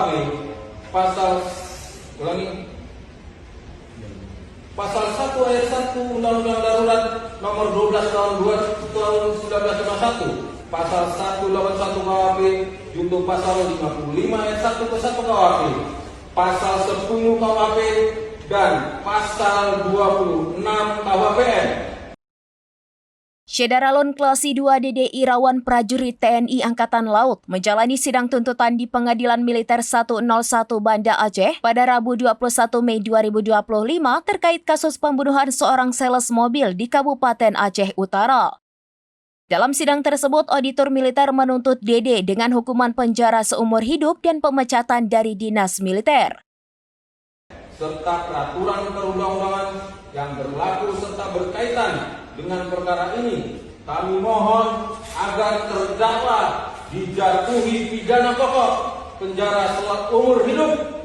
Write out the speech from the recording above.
KUHP Pasal 1 ayat 1 Undang-Undang Darurat Nomor 12 tahun 1951, Pasal 181 KUHP junto Pasal 55 ayat 1 ke 1 KUHP, Pasal 10 KUHP dan Pasal 26 KUHPN. Syederalon Klasi 2 Dede Irawan prajurit TNI Angkatan Laut menjalani sidang tuntutan di Pengadilan Militer 101 Banda Aceh pada Rabu 21 Mei 2025 terkait kasus pembunuhan seorang sales mobil di Kabupaten Aceh Utara. Dalam sidang tersebut, auditor militer menuntut Dede dengan hukuman penjara seumur hidup dan pemecatan dari dinas militer. Serta peraturan perundang-undangan yang berlaku serta berkaitan dengan perkara ini, kami mohon agar terdakwa dijatuhi pidana pokok penjara seumur hidup